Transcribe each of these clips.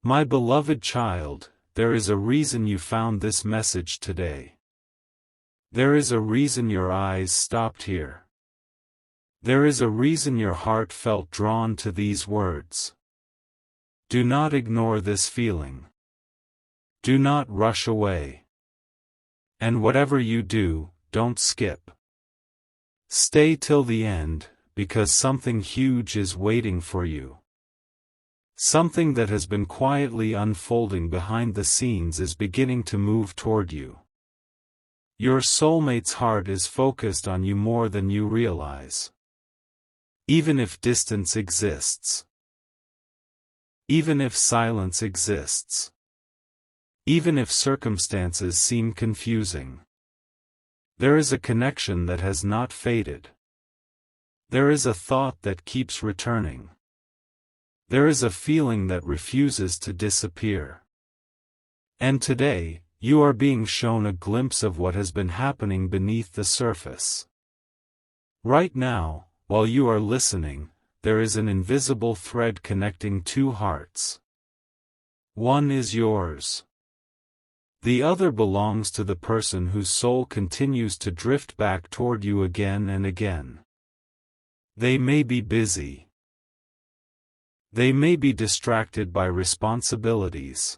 My beloved child, there is a reason you found this message today. There is a reason your eyes stopped here. There is a reason your heart felt drawn to these words. Do not ignore this feeling. Do not rush away. And whatever you do, don't skip. Stay till the end, because something huge is waiting for you. Something that has been quietly unfolding behind the scenes is beginning to move toward you. Your soulmate's heart is focused on you more than you realize. Even if distance exists. Even if silence exists. Even if circumstances seem confusing. There is a connection that has not faded. There is a thought that keeps returning. There is a feeling that refuses to disappear. And today, you are being shown a glimpse of what has been happening beneath the surface. Right now, while you are listening, there is an invisible thread connecting two hearts. One is yours. The other belongs to the person whose soul continues to drift back toward you again and again. They may be busy. They may be distracted by responsibilities.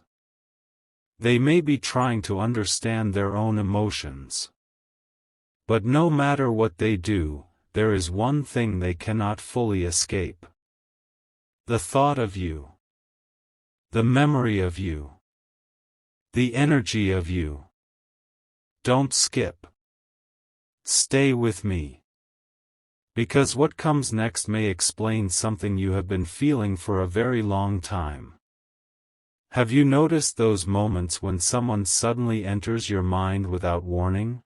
They may be trying to understand their own emotions. But no matter what they do, there is one thing they cannot fully escape. The thought of you. The memory of you. The energy of you. Don't skip. Stay with me. Because what comes next may explain something you have been feeling for a very long time. Have you noticed those moments when someone suddenly enters your mind without warning?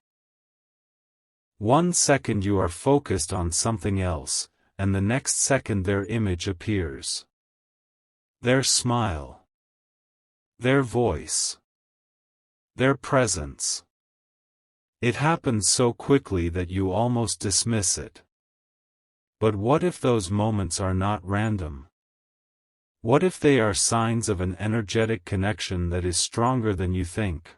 1 second you are focused on something else, and the next second their image appears. Their smile. Their voice. Their presence. It happens so quickly that you almost dismiss it. But what if those moments are not random? What if they are signs of an energetic connection that is stronger than you think?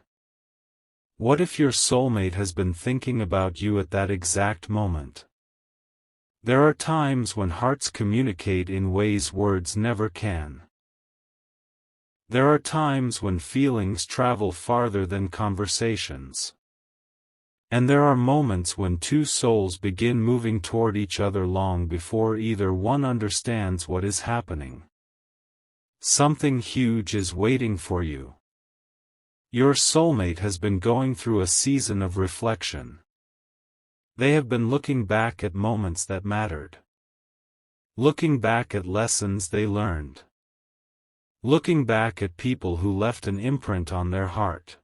What if your soulmate has been thinking about you at that exact moment? There are times when hearts communicate in ways words never can. There are times when feelings travel farther than conversations. And there are moments when two souls begin moving toward each other long before either one understands what is happening. Something huge is waiting for you. Your soulmate has been going through a season of reflection. They have been looking back at moments that mattered. Looking back at lessons they learned. Looking back at people who left an imprint on their heart.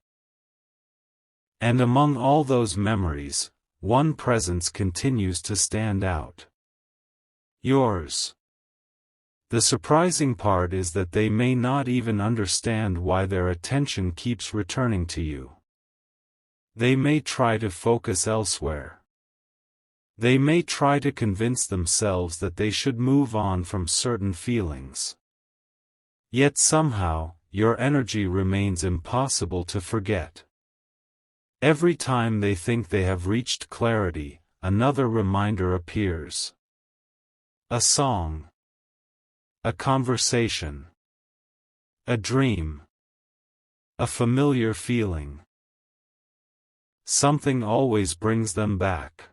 And among all those memories, one presence continues to stand out. Yours. The surprising part is that they may not even understand why their attention keeps returning to you. They may try to focus elsewhere. They may try to convince themselves that they should move on from certain feelings. Yet somehow, your energy remains impossible to forget. Every time they think they have reached clarity, another reminder appears. A song. A conversation. A dream. A familiar feeling. Something always brings them back.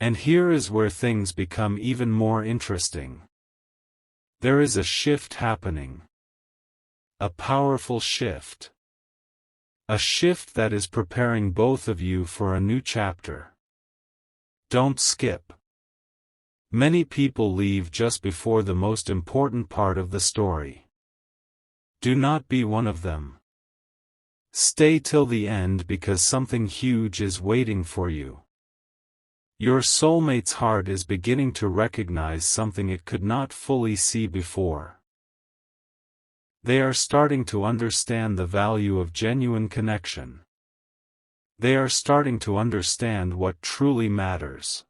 And here is where things become even more interesting. There is a shift happening. A powerful shift. A shift that is preparing both of you for a new chapter. Don't skip. Many people leave just before the most important part of the story. Do not be one of them. Stay till the end because something huge is waiting for you. Your soulmate's heart is beginning to recognize something it could not fully see before. They are starting to understand the value of genuine connection. They are starting to understand what truly matters.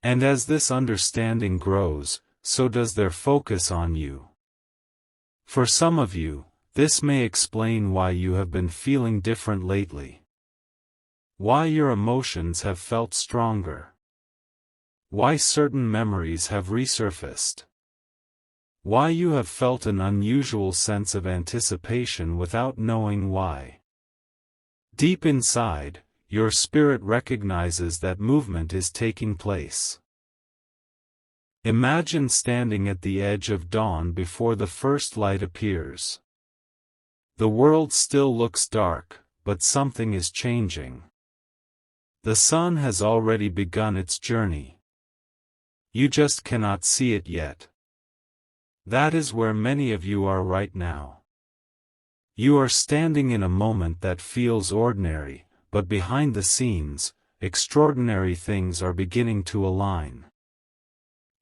And as this understanding grows, so does their focus on you. For some of you, this may explain why you have been feeling different lately. Why your emotions have felt stronger. Why certain memories have resurfaced. Why you have felt an unusual sense of anticipation without knowing why. Deep inside, your spirit recognizes that movement is taking place. Imagine standing at the edge of dawn before the first light appears. The world still looks dark, but something is changing. The sun has already begun its journey. You just cannot see it yet. That is where many of you are right now. You are standing in a moment that feels ordinary, but behind the scenes, extraordinary things are beginning to align.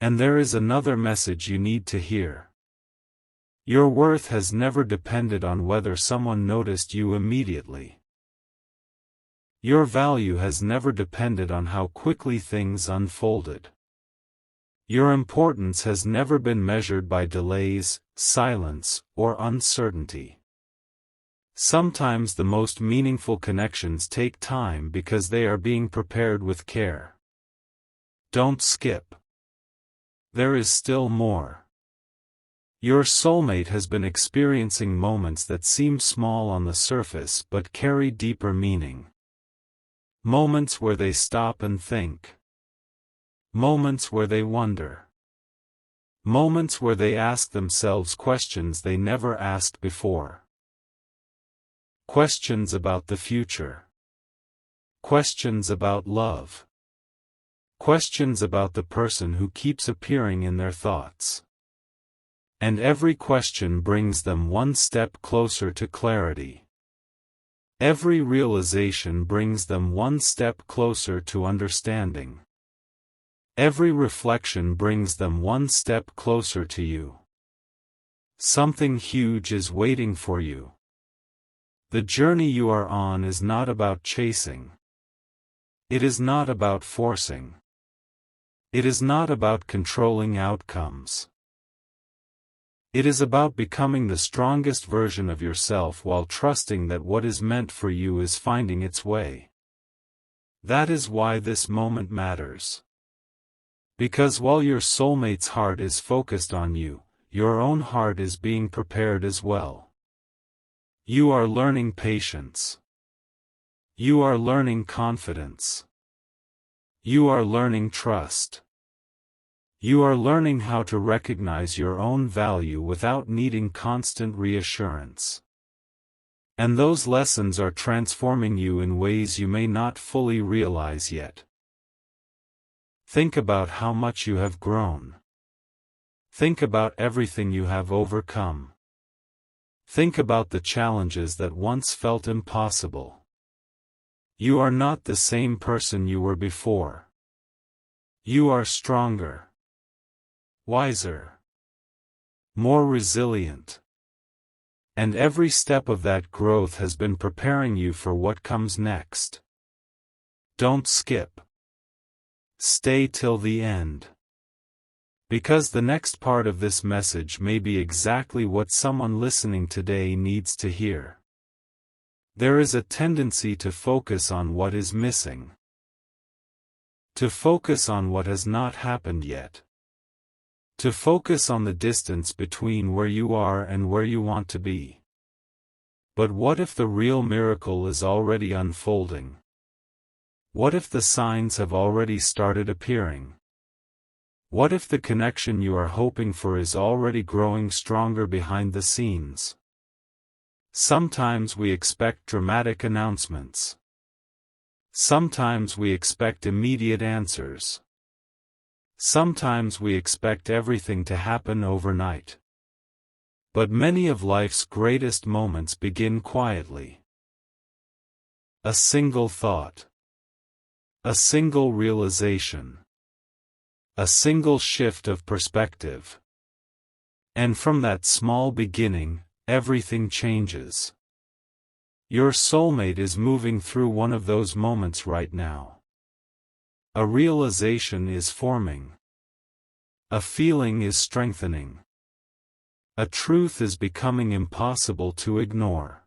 And there is another message you need to hear. Your worth has never depended on whether someone noticed you immediately. Your value has never depended on how quickly things unfolded. Your importance has never been measured by delays, silence, or uncertainty. Sometimes the most meaningful connections take time because they are being prepared with care. Don't skip. There is still more. Your soulmate has been experiencing moments that seem small on the surface but carry deeper meaning. Moments where they stop and think. Moments where they wonder. Moments where they ask themselves questions they never asked before. Questions about the future. Questions about love. Questions about the person who keeps appearing in their thoughts. And every question brings them one step closer to clarity. Every realization brings them one step closer to understanding. Every reflection brings them one step closer to you. Something huge is waiting for you. The journey you are on is not about chasing. It is not about forcing. It is not about controlling outcomes. It is about becoming the strongest version of yourself while trusting that what is meant for you is finding its way. That is why this moment matters. Because while your soulmate's heart is focused on you, your own heart is being prepared as well. You are learning patience. You are learning confidence. You are learning trust. You are learning how to recognize your own value without needing constant reassurance. And those lessons are transforming you in ways you may not fully realize yet. Think about how much you have grown. Think about everything you have overcome. Think about the challenges that once felt impossible. You are not the same person you were before. You are stronger, wiser, more resilient. And every step of that growth has been preparing you for what comes next. Don't skip. Stay till the end. Because the next part of this message may be exactly what someone listening today needs to hear. There is a tendency to focus on what is missing. To focus on what has not happened yet. To focus on the distance between where you are and where you want to be. But what if the real miracle is already unfolding? What if the signs have already started appearing? What if the connection you are hoping for is already growing stronger behind the scenes? Sometimes we expect dramatic announcements. Sometimes we expect immediate answers. Sometimes we expect everything to happen overnight. But many of life's greatest moments begin quietly. A single thought. A single realization. A single shift of perspective. And from that small beginning, everything changes. Your soulmate is moving through one of those moments right now. A realization is forming. A feeling is strengthening. A truth is becoming impossible to ignore.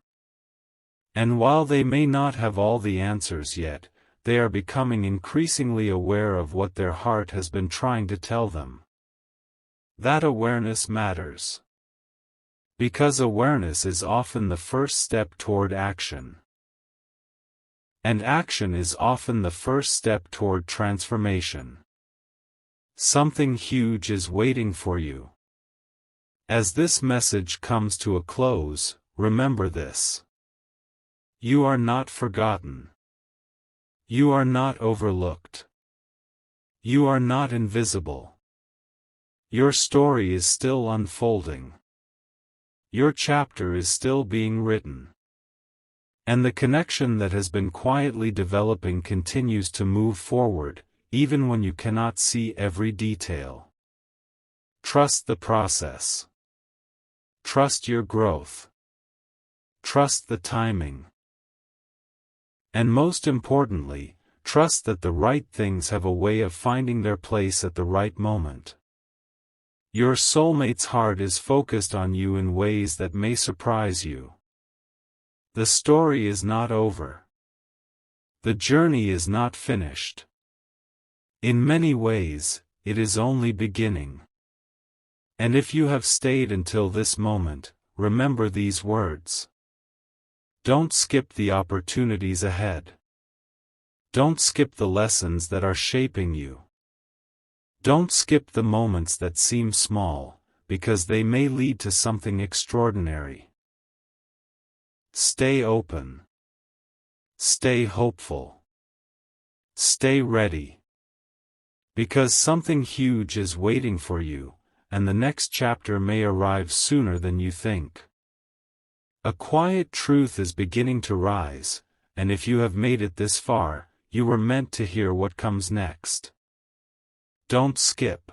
And while they may not have all the answers yet, they are becoming increasingly aware of what their heart has been trying to tell them. That awareness matters. Because awareness is often the first step toward action. And action is often the first step toward transformation. Something huge is waiting for you. As this message comes to a close, remember this. You are not forgotten. You are not overlooked. You are not invisible. Your story is still unfolding. Your chapter is still being written. And the connection that has been quietly developing continues to move forward, even when you cannot see every detail. Trust the process. Trust your growth. Trust the timing. And most importantly, trust that the right things have a way of finding their place at the right moment. Your soulmate's heart is focused on you in ways that may surprise you. The story is not over. The journey is not finished. In many ways, it is only beginning. And if you have stayed until this moment, remember these words. Don't skip the opportunities ahead. Don't skip the lessons that are shaping you. Don't skip the moments that seem small, because they may lead to something extraordinary. Stay open. Stay hopeful. Stay ready. Because something huge is waiting for you, and the next chapter may arrive sooner than you think. A quiet truth is beginning to rise, and if you have made it this far, you were meant to hear what comes next. Don't skip.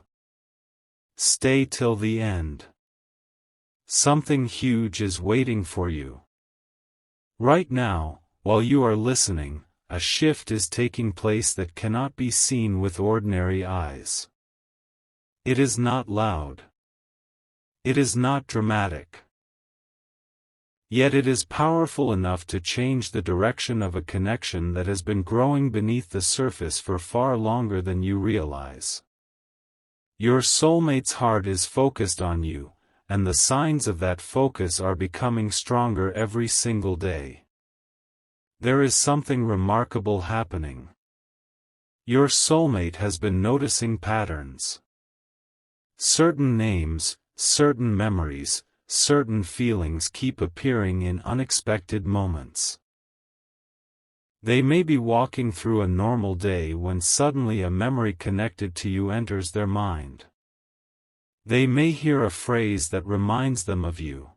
Stay till the end. Something huge is waiting for you. Right now, while you are listening, a shift is taking place that cannot be seen with ordinary eyes. It is not loud. It is not dramatic. Yet it is powerful enough to change the direction of a connection that has been growing beneath the surface for far longer than you realize. Your soulmate's heart is focused on you, and the signs of that focus are becoming stronger every single day. There is something remarkable happening. Your soulmate has been noticing patterns. Certain names, certain memories, certain feelings keep appearing in unexpected moments. They may be walking through a normal day when suddenly a memory connected to you enters their mind. They may hear a phrase that reminds them of you.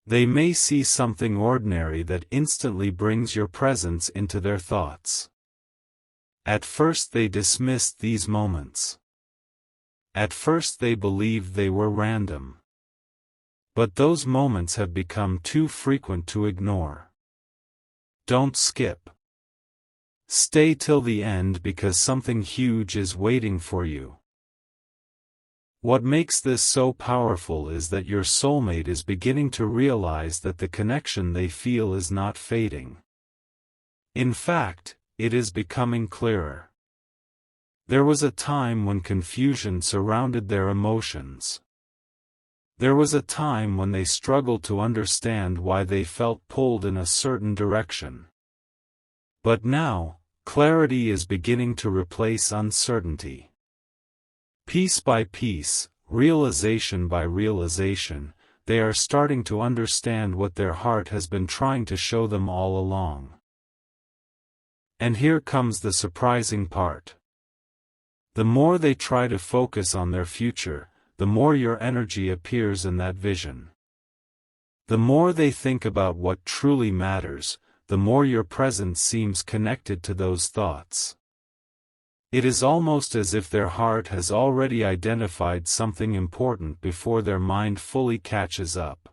They may see something ordinary that instantly brings your presence into their thoughts. At first they dismissed these moments. At first they believed they were random. But those moments have become too frequent to ignore. Don't skip. Stay till the end because something huge is waiting for you. What makes this so powerful is that your soulmate is beginning to realize that the connection they feel is not fading. In fact, it is becoming clearer. There was a time when confusion surrounded their emotions. There was a time when they struggled to understand why they felt pulled in a certain direction. But now, clarity is beginning to replace uncertainty. Piece by piece, realization by realization, they are starting to understand what their heart has been trying to show them all along. And here comes the surprising part. The more they try to focus on their future, the more your energy appears in that vision. The more they think about what truly matters, the more your presence seems connected to those thoughts. It is almost as if their heart has already identified something important before their mind fully catches up.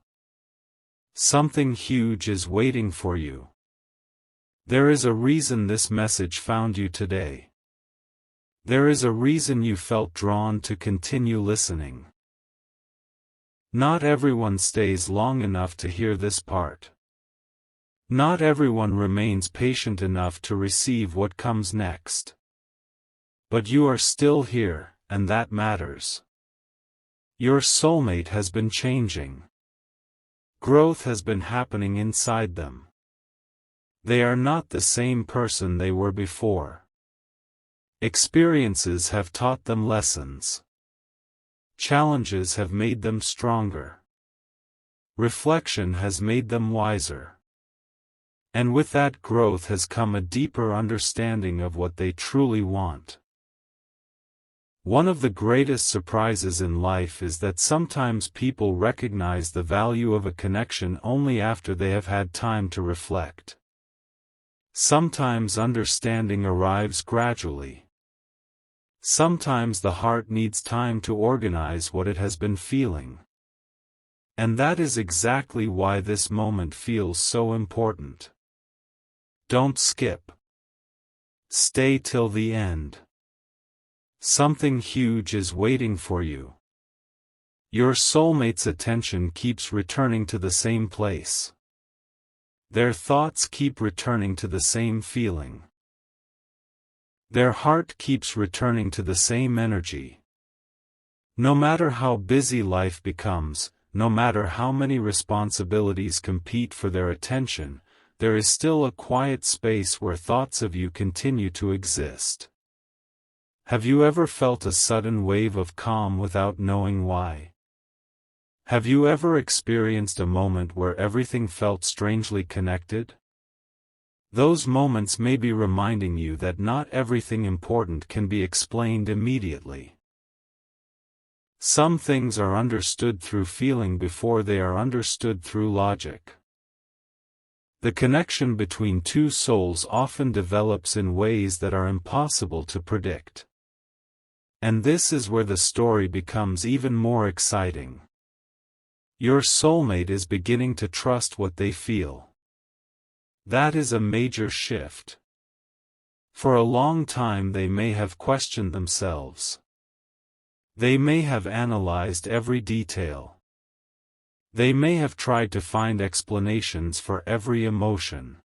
Something huge is waiting for you. There is a reason this message found you today. There is a reason you felt drawn to continue listening. Not everyone stays long enough to hear this part. Not everyone remains patient enough to receive what comes next. But you are still here, and that matters. Your soulmate has been changing. Growth has been happening inside them. They are not the same person they were before. Experiences have taught them lessons. Challenges have made them stronger. Reflection has made them wiser. And with that growth has come a deeper understanding of what they truly want. One of the greatest surprises in life is that sometimes people recognize the value of a connection only after they have had time to reflect. Sometimes understanding arrives gradually. Sometimes the heart needs time to organize what it has been feeling. And that is exactly why this moment feels so important. Don't skip. Stay till the end. Something huge is waiting for you. Your soulmate's attention keeps returning to the same place. Their thoughts keep returning to the same feeling. Their heart keeps returning to the same energy. No matter how busy life becomes, no matter how many responsibilities compete for their attention, there is still a quiet space where thoughts of you continue to exist. Have you ever felt a sudden wave of calm without knowing why? Have you ever experienced a moment where everything felt strangely connected? Those moments may be reminding you that not everything important can be explained immediately. Some things are understood through feeling before they are understood through logic. The connection between two souls often develops in ways that are impossible to predict. And this is where the story becomes even more exciting. Your soulmate is beginning to trust what they feel. That is a major shift. For a long time they may have questioned themselves. They may have analyzed every detail. They may have tried to find explanations for every emotion.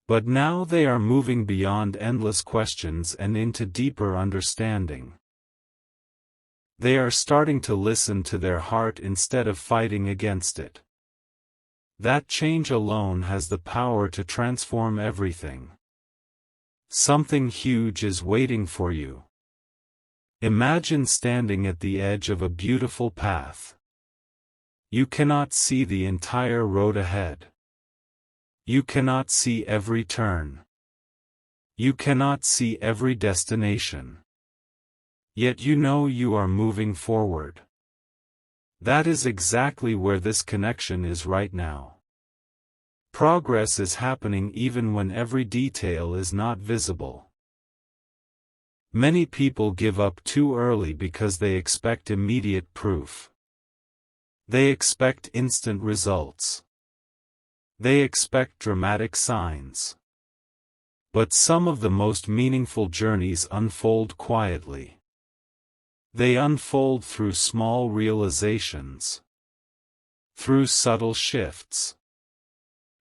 But now they are moving beyond endless questions and into deeper understanding. They are starting to listen to their heart instead of fighting against it. That change alone has the power to transform everything. Something huge is waiting for you. Imagine standing at the edge of a beautiful path. You cannot see the entire road ahead. You cannot see every turn. You cannot see every destination. Yet you know you are moving forward. That is exactly where this connection is right now. Progress is happening even when every detail is not visible. Many people give up too early because they expect immediate proof. They expect instant results. They expect dramatic signs. But some of the most meaningful journeys unfold quietly. They unfold through small realizations. Through subtle shifts.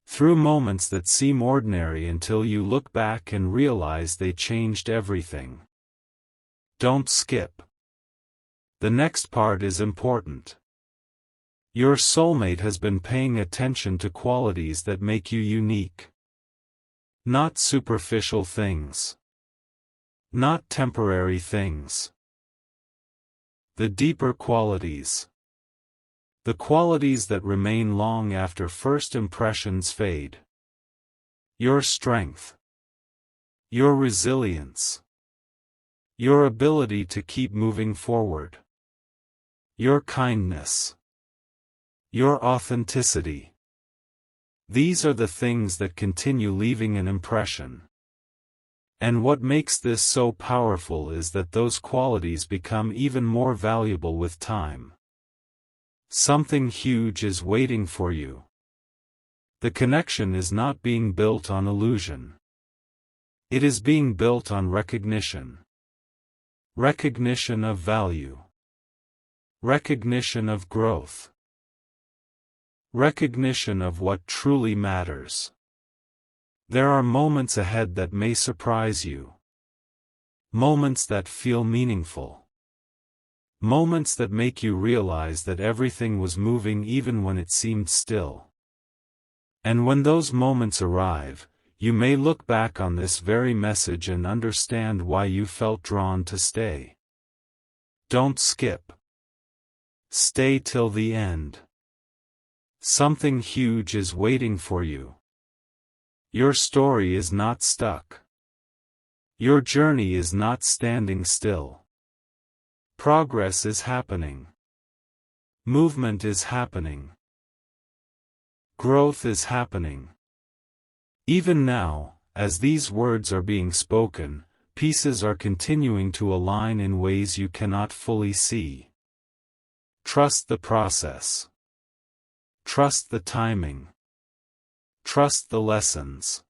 Through moments that seem ordinary until you look back and realize they changed everything. Don't skip. The next part is important. Your soulmate has been paying attention to qualities that make you unique. Not superficial things. Not temporary things. The deeper qualities. The qualities that remain long after first impressions fade. Your strength. Your resilience. Your ability to keep moving forward. Your kindness. Your authenticity. These are the things that continue leaving an impression. And what makes this so powerful is that those qualities become even more valuable with time. Something huge is waiting for you. The connection is not being built on illusion. It is being built on recognition. Recognition of value. Recognition of growth. Recognition of what truly matters. There are moments ahead that may surprise you. Moments that feel meaningful. Moments that make you realize that everything was moving even when it seemed still. And when those moments arrive, you may look back on this very message and understand why you felt drawn to stay. Don't skip. Stay till the end. Something huge is waiting for you. Your story is not stuck. Your journey is not standing still. Progress is happening. Movement is happening. Growth is happening. Even now, as these words are being spoken, pieces are continuing to align in ways you cannot fully see. Trust the process. Trust the timing. Trust the lessons.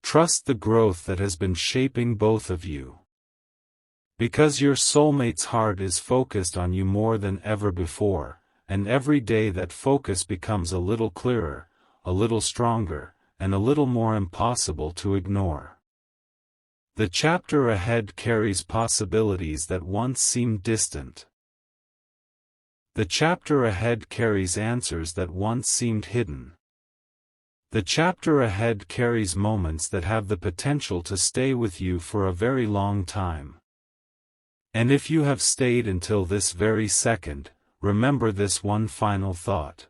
Trust the growth that has been shaping both of you. Because your soulmate's heart is focused on you more than ever before, and every day that focus becomes a little clearer, a little stronger, and a little more impossible to ignore. The chapter ahead carries possibilities that once seemed distant. The chapter ahead carries answers that once seemed hidden. The chapter ahead carries moments that have the potential to stay with you for a very long time. And if you have stayed until this very second, remember this one final thought.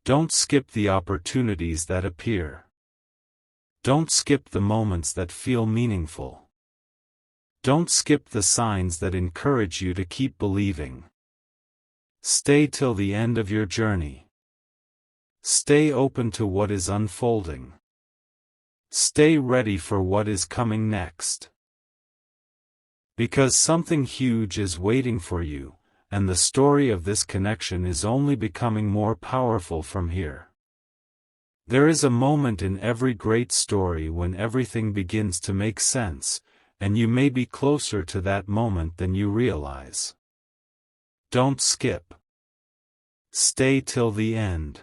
Don't skip the opportunities that appear. Don't skip the moments that feel meaningful. Don't skip the signs that encourage you to keep believing. Stay till the end of your journey. Stay open to what is unfolding. Stay ready for what is coming next. Because something huge is waiting for you, and the story of this connection is only becoming more powerful from here. There is a moment in every great story when everything begins to make sense, and you may be closer to that moment than you realize. Don't skip. Stay till the end.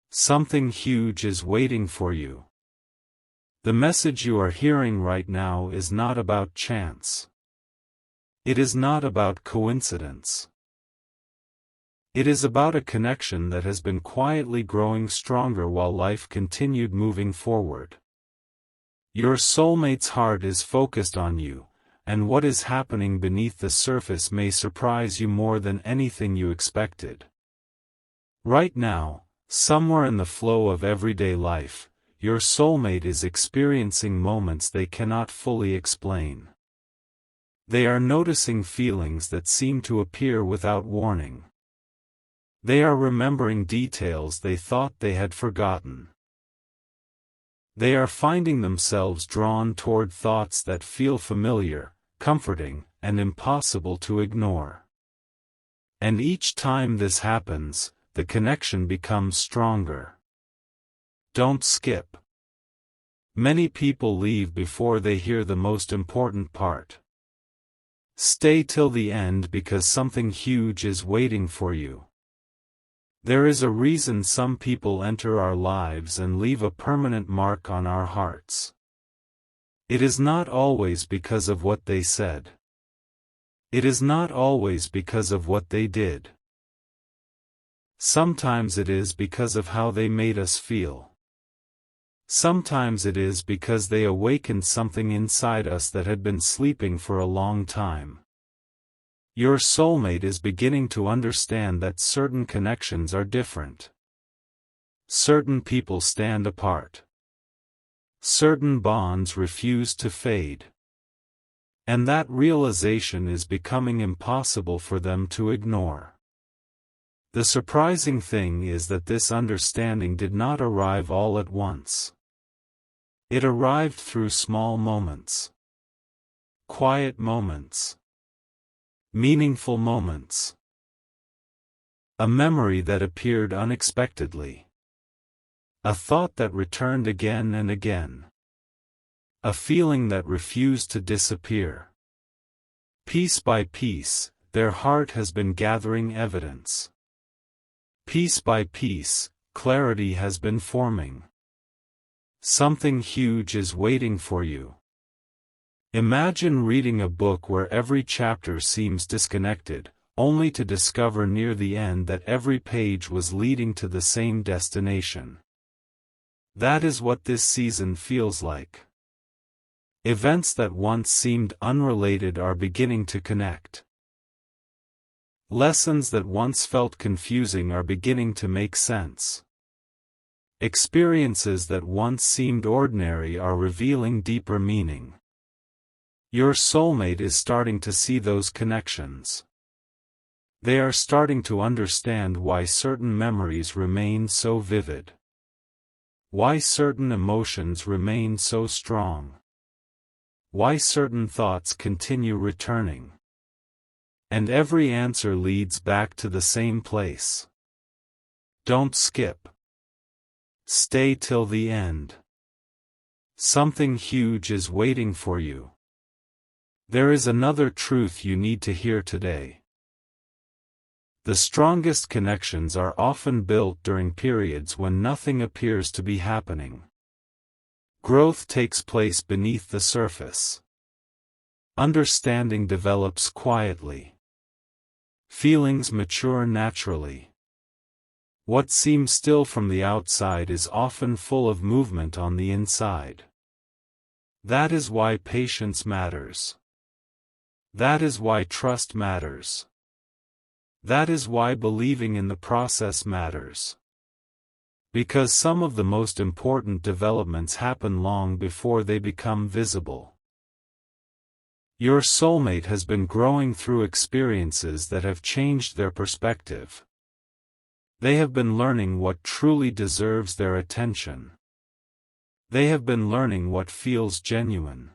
Something huge is waiting for you. The message you are hearing right now is not about chance. It is not about coincidence. It is about a connection that has been quietly growing stronger while life continued moving forward. Your soulmate's heart is focused on you, and what is happening beneath the surface may surprise you more than anything you expected. Right now, somewhere in the flow of everyday life, your soulmate is experiencing moments they cannot fully explain. They are noticing feelings that seem to appear without warning. They are remembering details they thought they had forgotten. They are finding themselves drawn toward thoughts that feel familiar, comforting, and impossible to ignore. And each time this happens, the connection becomes stronger. Don't skip. Many people leave before they hear the most important part. Stay till the end because something huge is waiting for you. There is a reason some people enter our lives and leave a permanent mark on our hearts. It is not always because of what they said. It is not always because of what they did. Sometimes it is because of how they made us feel. Sometimes it is because they awakened something inside us that had been sleeping for a long time. Your soulmate is beginning to understand that certain connections are different. Certain people stand apart. Certain bonds refuse to fade. And that realization is becoming impossible for them to ignore. The surprising thing is that this understanding did not arrive all at once. It arrived through small moments. Quiet moments. Meaningful moments. A memory that appeared unexpectedly. A thought that returned again and again. A feeling that refused to disappear. Piece by piece, their heart has been gathering evidence. Piece by piece, clarity has been forming. Something huge is waiting for you. Imagine reading a book where every chapter seems disconnected, only to discover near the end that every page was leading to the same destination. That is what this season feels like. Events that once seemed unrelated are beginning to connect. Lessons that once felt confusing are beginning to make sense. Experiences that once seemed ordinary are revealing deeper meaning. Your soulmate is starting to see those connections. They are starting to understand why certain memories remain so vivid. Why certain emotions remain so strong. Why certain thoughts continue returning. And every answer leads back to the same place. Don't skip. Stay till the end. Something huge is waiting for you. There is another truth you need to hear today. The strongest connections are often built during periods when nothing appears to be happening. Growth takes place beneath the surface. Understanding develops quietly. Feelings mature naturally. What seems still from the outside is often full of movement on the inside. That is why patience matters. That is why trust matters. That is why believing in the process matters. Because some of the most important developments happen long before they become visible. Your soulmate has been growing through experiences that have changed their perspective. They have been learning what truly deserves their attention. They have been learning what feels genuine.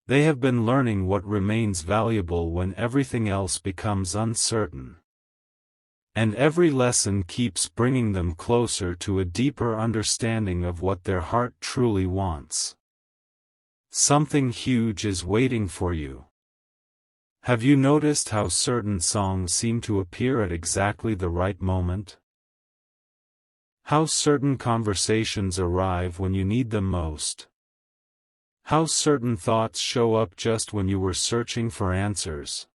They have been learning what remains valuable when everything else becomes uncertain. And every lesson keeps bringing them closer to a deeper understanding of what their heart truly wants. Something huge is waiting for you. Have you noticed how certain songs seem to appear at exactly the right moment? How certain conversations arrive when you need them most? How certain thoughts show up just when you were searching for answers?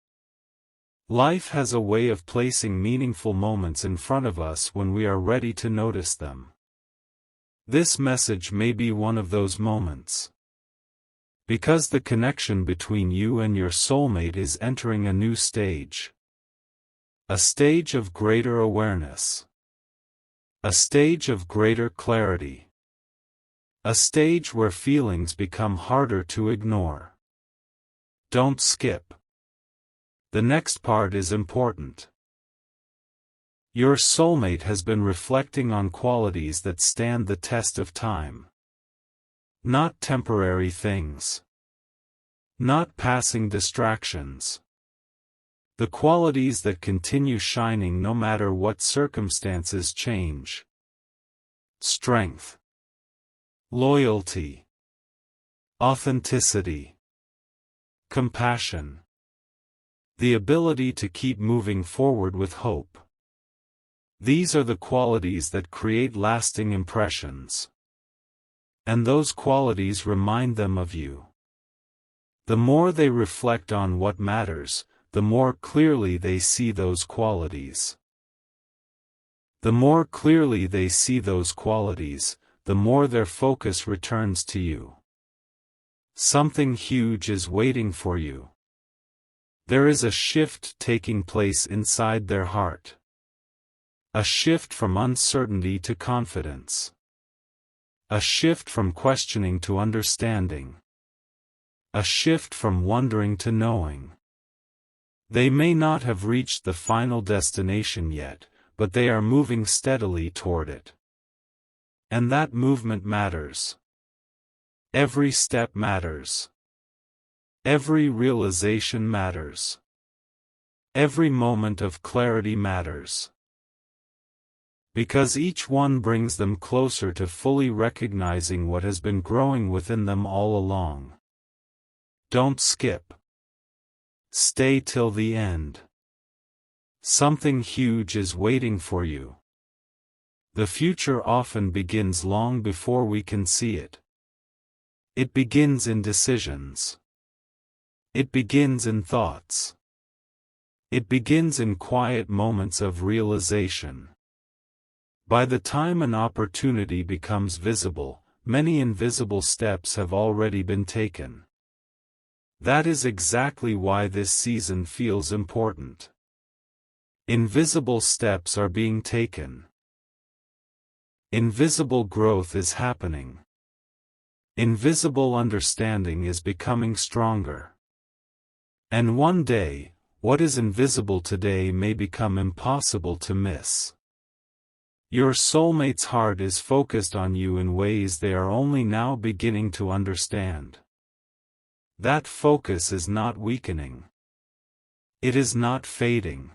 Life has a way of placing meaningful moments in front of us when we are ready to notice them. This message may be one of those moments. Because the connection between you and your soulmate is entering a new stage. A stage of greater awareness. A stage of greater clarity. A stage where feelings become harder to ignore. Don't skip. The next part is important. Your soulmate has been reflecting on qualities that stand the test of time. Not temporary things. Not passing distractions. The qualities that continue shining no matter what circumstances change. Strength. Loyalty. Authenticity. Compassion. The ability to keep moving forward with hope. These are the qualities that create lasting impressions. And those qualities remind them of you. The more they reflect on what matters, the more clearly they see those qualities. The more clearly they see those qualities, the more their focus returns to you. Something huge is waiting for you. There is a shift taking place inside their heart. A shift from uncertainty to confidence. A shift from questioning to understanding. A shift from wondering to knowing. They may not have reached the final destination yet, but they are moving steadily toward it. And that movement matters. Every step matters. Every realization matters. Every moment of clarity matters. Because each one brings them closer to fully recognizing what has been growing within them all along. Don't skip. Stay till the end. Something huge is waiting for you. The future often begins long before we can see it. It begins in decisions. It begins in thoughts. It begins in quiet moments of realization. By the time an opportunity becomes visible, many invisible steps have already been taken. That is exactly why this season feels important. Invisible steps are being taken. Invisible growth is happening. Invisible understanding is becoming stronger. And one day, what is invisible today may become impossible to miss. Your soulmate's heart is focused on you in ways they are only now beginning to understand. That focus is not weakening. It is not fading.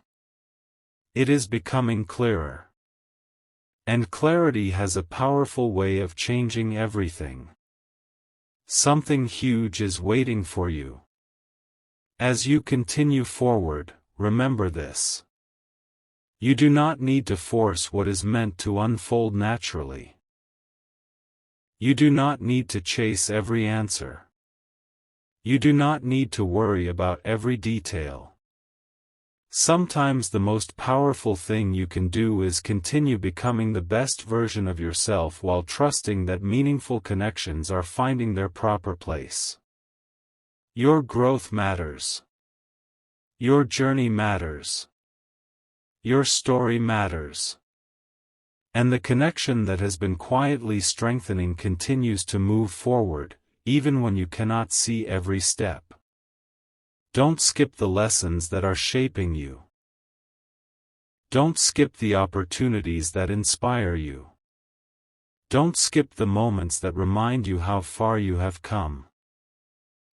It is becoming clearer. And clarity has a powerful way of changing everything. Something huge is waiting for you. As you continue forward, remember this. You do not need to force what is meant to unfold naturally. You do not need to chase every answer. You do not need to worry about every detail. Sometimes the most powerful thing you can do is continue becoming the best version of yourself while trusting that meaningful connections are finding their proper place. Your growth matters. Your journey matters. Your story matters. And the connection that has been quietly strengthening continues to move forward, even when you cannot see every step. Don't skip the lessons that are shaping you. Don't skip the opportunities that inspire you. Don't skip the moments that remind you how far you have come.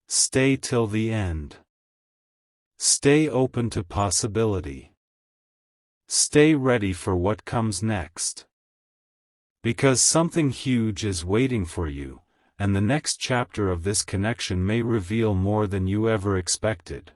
Stay till the end. Stay open to possibility. Stay ready for what comes next. Because something huge is waiting for you, and the next chapter of this connection may reveal more than you ever expected.